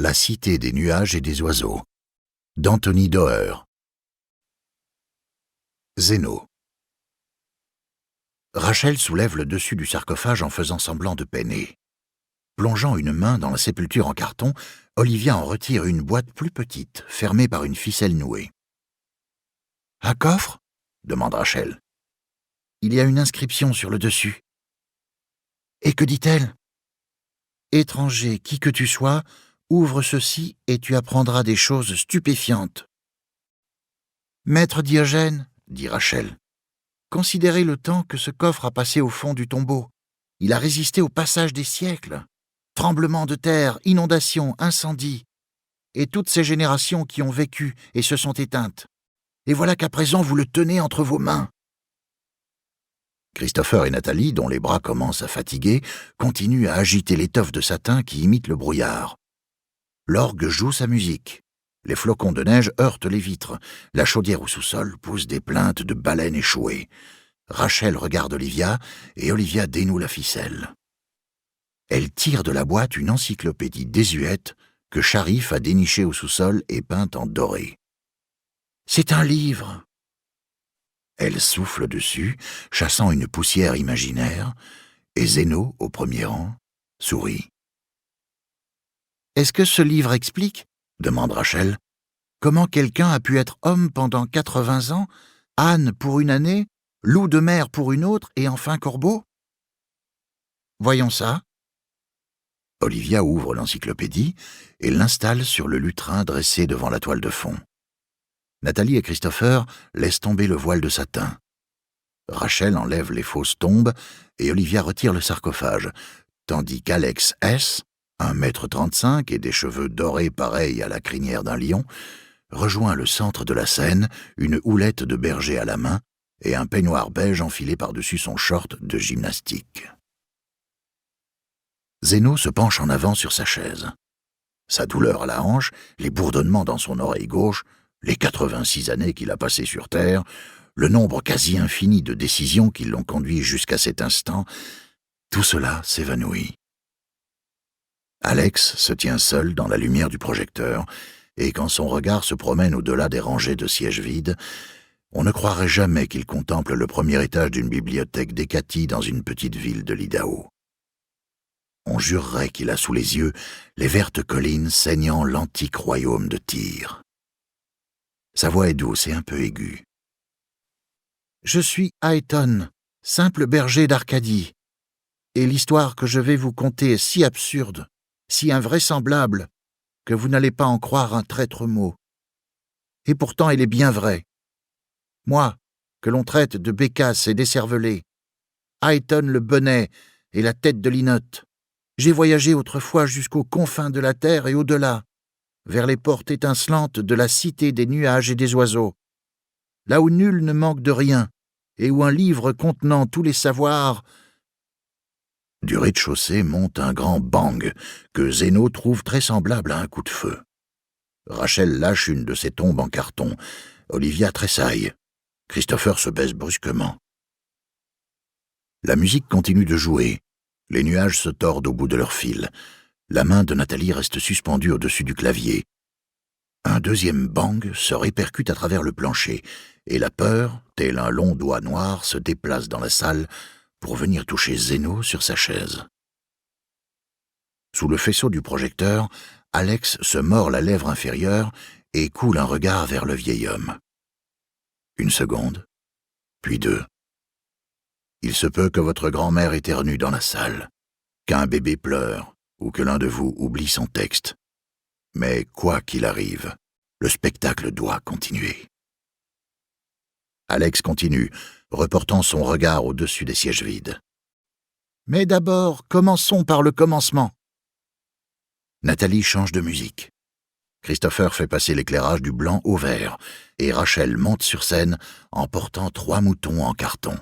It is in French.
La cité des nuages et des oiseaux, d'Anthony Doerr. Zéno. Rachel soulève le dessus du sarcophage en faisant semblant de peiner. Plongeant une main dans la sépulture en carton, Olivia en retire une boîte plus petite, fermée par une ficelle nouée. « Un coffre ?» demande Rachel. « Il y a une inscription sur le dessus. »« Et que dit-elle ?»« Étranger, qui que tu sois, ouvre ceci et tu apprendras des choses stupéfiantes. »« Maître Diogène, » dit Rachel, « considérez le temps que ce coffre a passé au fond du tombeau. Il a résisté au passage des siècles. Tremblements de terre, inondations, incendies, et toutes ces générations qui ont vécu et se sont éteintes. Et voilà qu'à présent vous le tenez entre vos mains. » Christopher et Nathalie, dont les bras commencent à fatiguer, continuent à agiter l'étoffe de satin qui imite le brouillard. L'orgue joue sa musique. Les flocons de neige heurtent les vitres. La chaudière au sous-sol pousse des plaintes de baleines échouées. Rachel regarde Olivia, et Olivia dénoue la ficelle. Elle tire de la boîte une encyclopédie désuète que Sharif a dénichée au sous-sol et peinte en doré. « C'est un livre !» Elle souffle dessus, chassant une poussière imaginaire, et Zéno, au premier rang, sourit. « Est-ce que ce livre explique, » demande Rachel, « comment quelqu'un a pu être homme pendant 80 ans, âne pour une année, loup de mer pour une autre, et enfin corbeau ? Voyons ça. » Olivia ouvre l'encyclopédie et l'installe sur le lutrin dressé devant la toile de fond. Nathalie et Christopher laissent tomber le voile de satin. Rachel enlève les fausses tombes et Olivia retire le sarcophage, tandis qu'Alex S., 1,35 m et des cheveux dorés pareils à la crinière d'un lion, rejoint le centre de la scène, une houlette de berger à la main et un peignoir beige enfilé par-dessus son short de gymnastique. Zéno se penche en avant sur sa chaise. Sa douleur à la hanche, les bourdonnements dans son oreille gauche, les 86 années qu'il a passées sur Terre, le nombre quasi infini de décisions qui l'ont conduit jusqu'à cet instant, tout cela s'évanouit. Alex se tient seul dans la lumière du projecteur, et quand son regard se promène au-delà des rangées de sièges vides, on ne croirait jamais qu'il contemple le premier étage d'une bibliothèque d'Hécatie dans une petite ville de l'Idaho. On jurerait qu'il a sous les yeux les vertes collines ceignant l'antique royaume de Tyr. Sa voix est douce et un peu aiguë. « Je suis Aeton, simple berger d'Arcadie, et l'histoire que je vais vous conter est si absurde, si invraisemblable, que vous n'allez pas en croire un traître mot. Et pourtant elle est bien vraie. Moi, que l'on traite de bécasse et d'écervelé, Aeton le bonnet et la tête de linotte, j'ai voyagé autrefois jusqu'aux confins de la terre et au-delà, vers les portes étincelantes de la cité des nuages et des oiseaux, là où nul ne manque de rien, et où un livre contenant tous les savoirs... » Du rez-de-chaussée monte un grand bang que Zéno trouve très semblable à un coup de feu. Rachel lâche une de ses tombes en carton. Olivia tressaille. Christopher se baisse brusquement. La musique continue de jouer. Les nuages se tordent au bout de leur fil. La main de Nathalie reste suspendue au-dessus du clavier. Un deuxième bang se répercute à travers le plancher, et la peur, tel un long doigt noir, se déplace dans la salle pour venir toucher Zéno sur sa chaise. Sous le faisceau du projecteur, Alex se mord la lèvre inférieure et coule un regard vers le vieil homme. Une seconde, puis deux. Il se peut que votre grand-mère éternue dans la salle, qu'un bébé pleure ou que l'un de vous oublie son texte. Mais quoi qu'il arrive, le spectacle doit continuer. Alex continue, reportant son regard au-dessus des sièges vides. « Mais d'abord, commençons par le commencement. » Nathalie change de musique. Christopher fait passer l'éclairage du blanc au vert, et Rachel monte sur scène en portant 3 moutons en carton.